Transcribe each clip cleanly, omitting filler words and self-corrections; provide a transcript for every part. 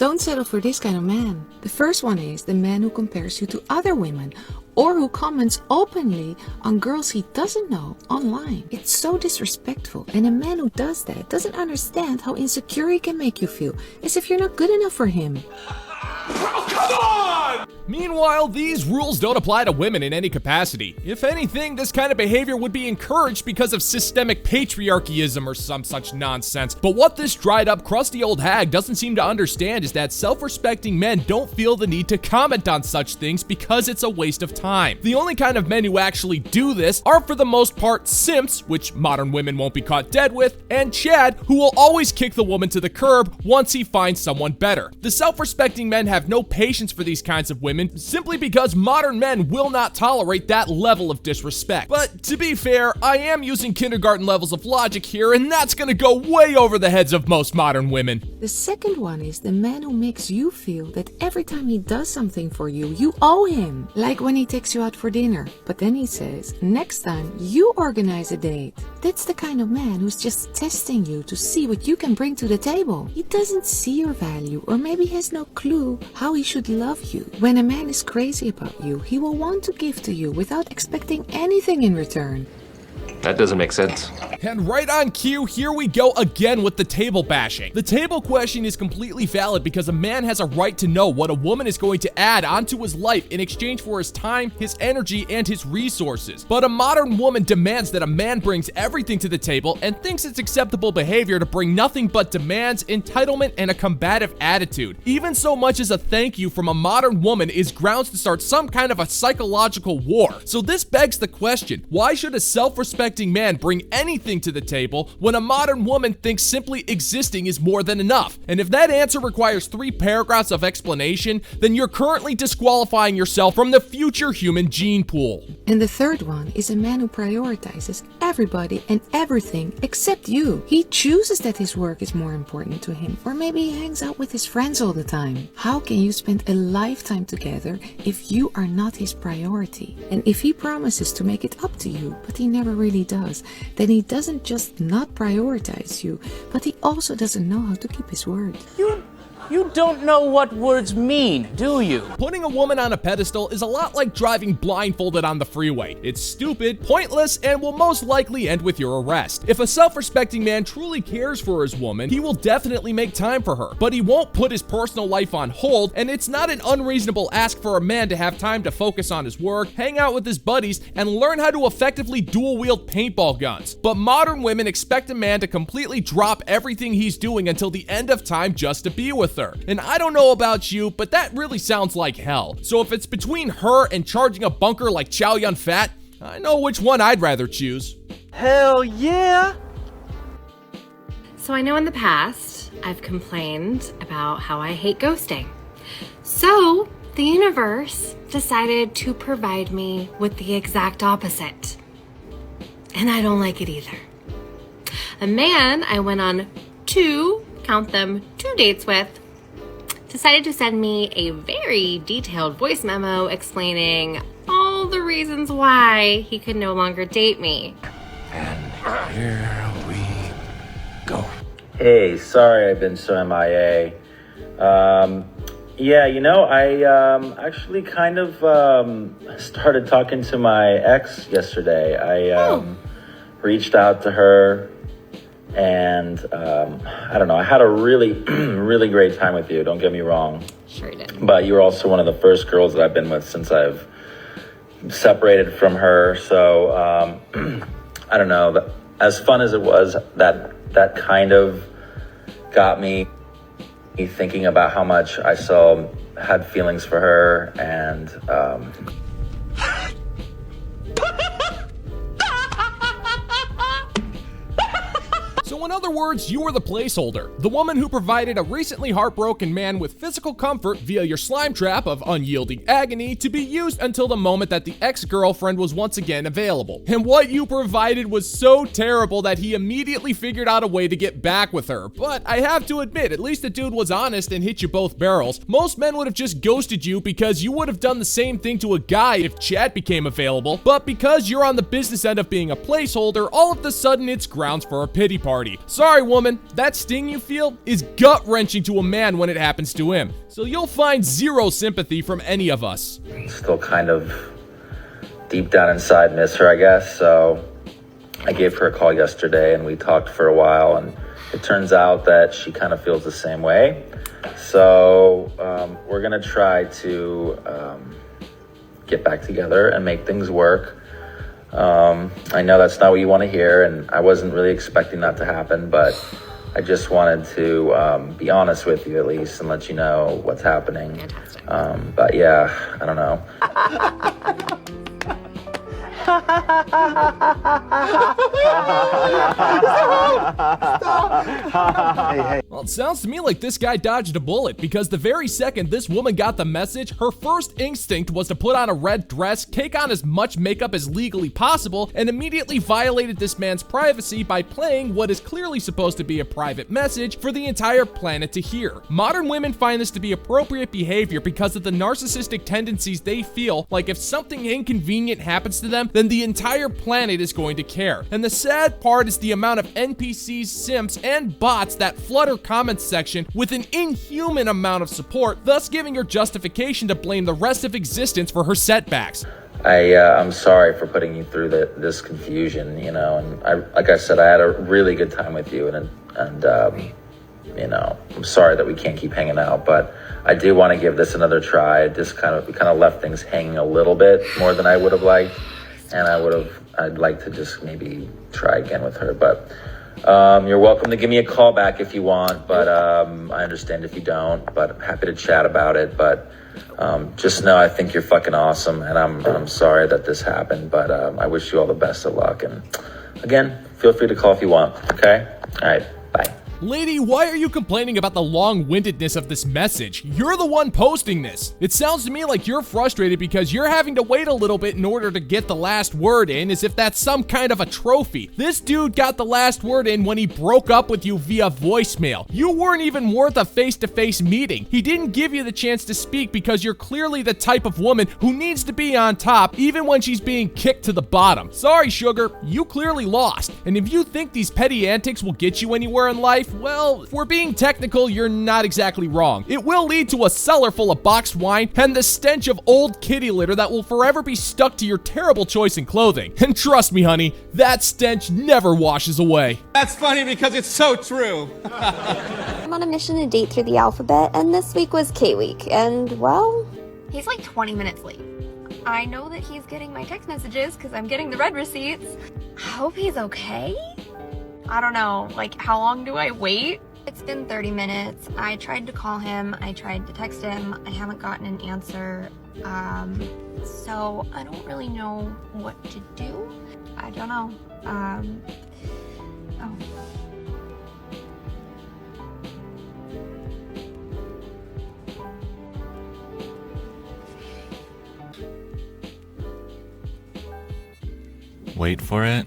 Don't settle for this kind of man. The first one is the man who compares you to other women or who comments openly on girls he doesn't know online. It's so disrespectful, and a man who does that doesn't understand how insecure he can make you feel, as if you're not good enough for him. Oh, come on! Meanwhile, these rules don't apply to women in any capacity. If anything, this kind of behavior would be encouraged because of systemic patriarchyism or some such nonsense. But what this dried up, crusty old hag doesn't seem to understand is that self-respecting men don't feel the need to comment on such things because it's a waste of time. The only kind of men who actually do this are for the most part simps, which modern women won't be caught dead with, and Chad, who will always kick the woman to the curb once he finds someone better. The self-respecting men have no patience for these kinds of women simply because modern men will not tolerate that level of disrespect. But to be fair, I am using kindergarten levels of logic here, and that's gonna go way over the heads of most modern women. The second one is the man who makes you feel that every time he does something for you, you owe him. Like when he takes you out for dinner, but then he says, next time you organize a date. That's the kind of man who's just testing you to see what you can bring to the table. He doesn't see your value, or maybe has no clue how he should love you. When a man is crazy about you, he will want to give to you without expecting anything in return. That doesn't make sense. And right on cue, here we go again with the table bashing. The table question is completely valid because a man has a right to know what a woman is going to add onto his life in exchange for his time, his energy, and his resources. But a modern woman demands that a man brings everything to the table and thinks it's acceptable behavior to bring nothing but demands, entitlement, and a combative attitude. Even so much as a thank you from a modern woman is grounds to start some kind of a psychological war. So this begs the question, why should a self-respecting man bring anything to the table when a modern woman thinks simply existing is more than enough? And if that answer requires 3 paragraphs of explanation, then you're currently disqualifying yourself from the future human gene pool. And the third one is a man who prioritizes everybody and everything except you. He chooses that his work is more important to him, or maybe he hangs out with his friends all the time. How can you spend a lifetime together if you are not his priority? And if he promises to make it up to you, but he never really does, then he doesn't just not prioritize you, but he also doesn't know how to keep his word. You don't know what words mean, do you? Putting a woman on a pedestal is a lot like driving blindfolded on the freeway. It's stupid, pointless, and will most likely end with your arrest. If a self-respecting man truly cares for his woman, he will definitely make time for her, but he won't put his personal life on hold, and it's not an unreasonable ask for a man to have time to focus on his work, hang out with his buddies, and learn how to effectively dual-wield paintball guns. But modern women expect a man to completely drop everything he's doing until the end of time just to be with her. And I don't know about you, but that really sounds like hell. So if it's between her and charging a bunker like Chow Yun Fat, I know which one I'd rather choose. Hell yeah! So I know in the past, I've complained about how I hate ghosting. So the universe decided to provide me with the exact opposite. And I don't like it either. A man I went on two dates with, decided to send me a very detailed voice memo explaining all the reasons why he could no longer date me. And here we go. Hey, sorry I've been so MIA. I actually kind of started talking to my ex yesterday. I reached out to her, and I don't know, I had a really, really great time with you, don't get me wrong. Sure did. But you were also one of the first girls that I've been with since I've separated from her. So I don't know, as fun as it was, that kind of got me thinking about how much I still had feelings for her, and So in other words, you were the placeholder, the woman who provided a recently heartbroken man with physical comfort via your slime trap of unyielding agony to be used until the moment that the ex-girlfriend was once again available. And what you provided was so terrible that he immediately figured out a way to get back with her. But I have to admit, at least the dude was honest and hit you both barrels. Most men would have just ghosted you because you would have done the same thing to a guy if Chad became available. But because you're on the business end of being a placeholder, all of a sudden it's grounds for a pity party. party. Sorry, woman, that sting you feel is gut-wrenching to a man when it happens to him. So you'll find zero sympathy from any of us. Still kind of deep down inside miss her, I guess. So I gave her a call yesterday and we talked for a while, and it turns out that she kind of feels the same way. So we're gonna try to get back together and make things work. I know that's not what you want to hear, and I wasn't really expecting that to happen, but I just wanted to be honest with you at least and let you know what's happening. Fantastic. But yeah, I don't know. Well, it sounds to me like this guy dodged a bullet, because the very second this woman got the message, her first instinct was to put on a red dress, take on as much makeup as legally possible, and immediately violated this man's privacy by playing what is clearly supposed to be a private message for the entire planet to hear. Modern women find this to be appropriate behavior because of the narcissistic tendencies they feel like if something inconvenient happens to them, then the entire planet is going to care. And the sad part is the amount of NPCs, simps, and bots that flood her comments section with an inhuman amount of support, thus giving her justification to blame the rest of existence for her setbacks. I'm sorry for putting you through this confusion, you know, and like I said, I had a really good time with you, and you know, I'm sorry that we can't keep hanging out, but I do want to give this another try. We kind of left things hanging a little bit more than I would have liked, and I'd like to just maybe try again with her, but you're welcome to give me a call back if you want, but I understand if you don't, but I'm happy to chat about it. But just know I think you're fucking awesome, and I'm sorry that this happened, but I wish you all the best of luck, and again, feel free to call if you want, okay? All right, bye. Lady, why are you complaining about the long-windedness of this message? You're the one posting this. It sounds to me like you're frustrated because you're having to wait a little bit in order to get the last word in, as if that's some kind of a trophy. This dude got the last word in when he broke up with you via voicemail. You weren't even worth a face-to-face meeting. He didn't give you the chance to speak because you're clearly the type of woman who needs to be on top even when she's being kicked to the bottom. Sorry, sugar, you clearly lost. And if you think these petty antics will get you anywhere in life, well, if we're being technical, you're not exactly wrong. It will lead to a cellar full of boxed wine and the stench of old kitty litter that will forever be stuck to your terrible choice in clothing. And trust me, honey, that stench never washes away. That's funny because it's so true. I'm on a mission to date through the alphabet, and this week was K-Week, and, well, he's like 20 minutes late. I know that he's getting my text messages because I'm getting the red receipts. I hope he's okay. I don't know, like, how long do I wait? It's been 30 minutes. I tried to call him. I tried to text him. I haven't gotten an answer. So I don't really know what to do. I don't know. Oh. Wait for it.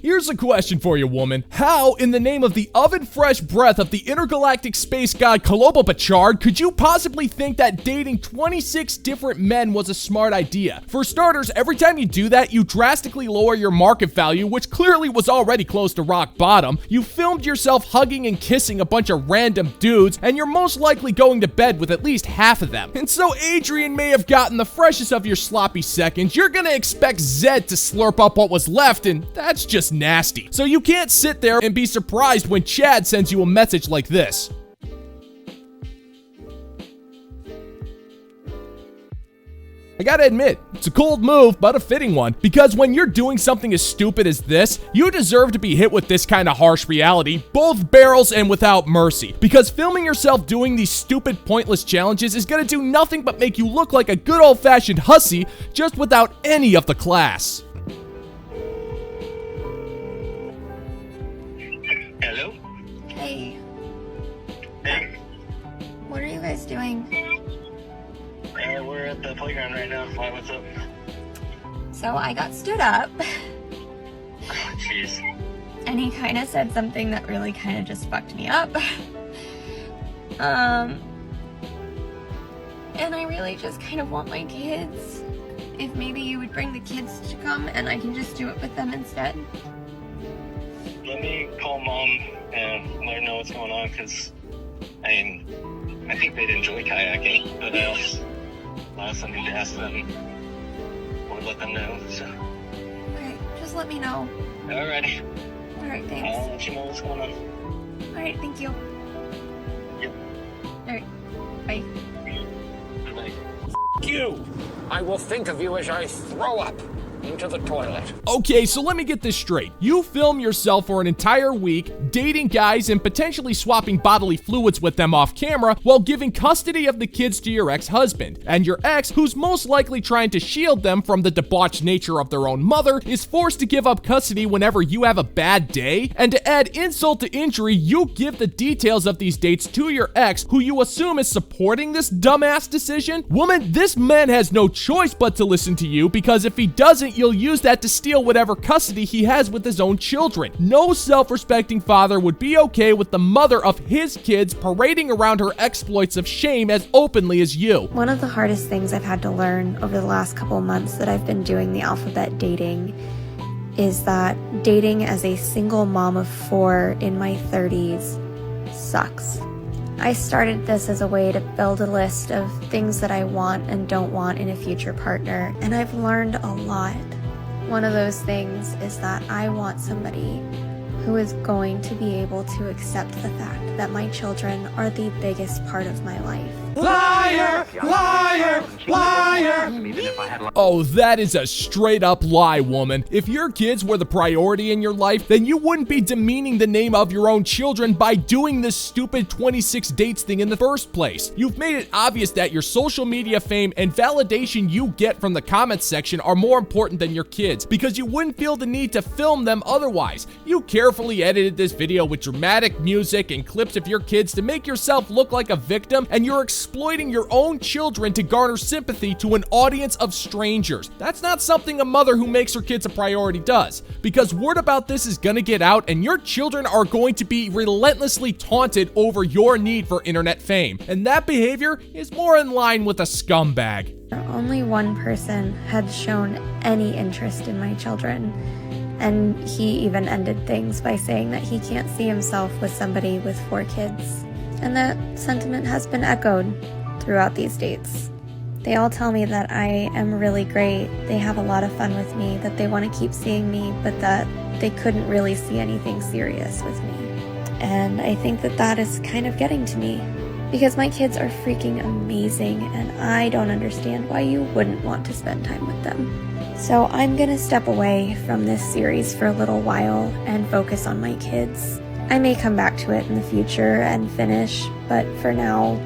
Here's a question for you, woman. How, in the name of the oven-fresh breath of the intergalactic space god Kaloba Bachard, could you possibly think that dating 26 different men was a smart idea? For starters, every time you do that, you drastically lower your market value, which clearly was already close to rock bottom. You filmed yourself hugging and kissing a bunch of random dudes, and you're most likely going to bed with at least half of them. And so Adrian may have gotten the freshest of your sloppy seconds. You're gonna expect Zed to slurp up what was left, and that's just nasty. So you can't sit there and be surprised when Chad sends you a message like this. I gotta admit, it's a cold move, but a fitting one, because when you're doing something as stupid as this, you deserve to be hit with this kind of harsh reality, both barrels and without mercy, because filming yourself doing these stupid, pointless challenges is gonna do nothing but make you look like a good old-fashioned hussy, just without any of the class. Hello? Hey, Hey, what are you guys doing? we're at the playground right now. Why, what's up? So I got stood up, Jeez. and he kind of said something that really kind of just fucked me up. And I really just kind of want my kids. If maybe you would bring the kids to come and I can just do it with them instead. Let let me call Mom and let her know what's going on, because I think they'd enjoy kayaking, but I also need to ask them or let them know. So. Okay, just let me know. Alrighty. Alright, thanks. I'll let you know what's going on. Alright, thank you. Yep. Alright, bye. Bye. You! I will think of you as I throw up into the toilet. Okay, so let me get this straight. You film yourself for an entire week, dating guys and potentially swapping bodily fluids with them off camera while giving custody of the kids to your ex-husband. And your ex, who's most likely trying to shield them from the debauched nature of their own mother, is forced to give up custody whenever you have a bad day. And to add insult to injury, you give the details of these dates to your ex, who you assume is supporting this dumbass decision. Woman, this man has no choice but to listen to you, because if he doesn't, you'll use that to steal whatever custody he has with his own children. No self-respecting father would be okay with the mother of his kids parading around her exploits of shame as openly as you. One of the hardest things I've had to learn over the last couple months that I've been doing the alphabet dating is that dating as a single mom of 4 in my 30s sucks. I started this as a way to build a list of things that I want and don't want in a future partner, and I've learned a lot. One of those things is that I want somebody who is going to be able to accept the fact that my children are the biggest part of my life. Liar! Liar! Liar! Oh, that is a straight up lie, woman. If your kids were the priority in your life, then you wouldn't be demeaning the name of your own children by doing this stupid 26 dates thing in the first place. You've made it obvious that your social media fame and validation you get from the comments section are more important than your kids, because you wouldn't feel the need to film them otherwise. You carefully edited this video with dramatic music and clips of your kids to make yourself look like a victim, and you're exploiting your own children to garner sympathy to an audience of strangers. That's not something a mother who makes her kids a priority does, because word about this is gonna get out and your children are going to be relentlessly taunted over your need for internet fame. And that behavior is more in line with a scumbag. Only one person had shown any interest in my children, and he even ended things by saying that he can't see himself with somebody with 4 kids. And that sentiment has been echoed throughout these dates. They all tell me that I am really great, they have a lot of fun with me, that they want to keep seeing me, but that they couldn't really see anything serious with me. And I think that that is kind of getting to me, because my kids are freaking amazing, and I don't understand why you wouldn't want to spend time with them. So I'm gonna step away from this series for a little while and focus on my kids. I may come back to it in the future and finish, but for now,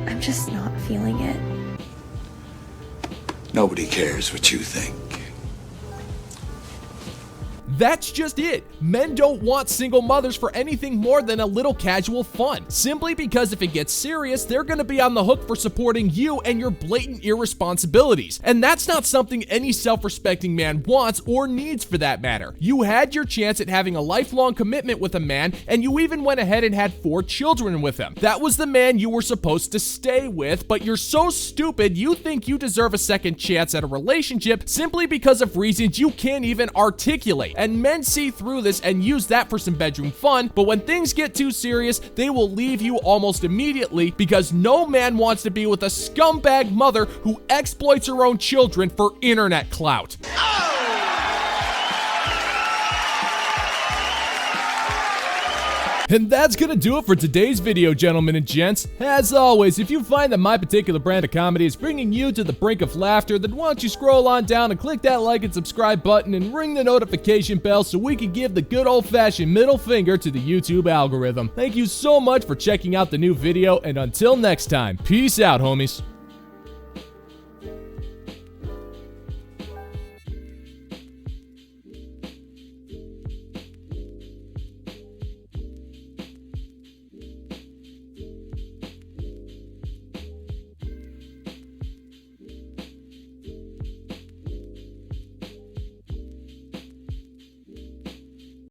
I'm just not feeling it. Nobody cares what you think. That's just it. Men don't want single mothers for anything more than a little casual fun, simply because if it gets serious, they're gonna be on the hook for supporting you and your blatant irresponsibilities. And that's not something any self-respecting man wants or needs, for that matter. You had your chance at having a lifelong commitment with a man, and you even went ahead and had 4 children with him. That was the man you were supposed to stay with, but you're so stupid you think you deserve a second chance at a relationship simply because of reasons you can't even articulate. And men see through this and use that for some bedroom fun, but when things get too serious, they will leave you almost immediately, because no man wants to be with a scumbag mother who exploits her own children for internet clout. And that's gonna do it for today's video, gentlemen and gents. As always, if you find that my particular brand of comedy is bringing you to the brink of laughter, then why don't you scroll on down and click that like and subscribe button and ring the notification bell so we can give the good old-fashioned middle finger to the YouTube algorithm. Thank you so much for checking out the new video, and until next time, peace out, homies.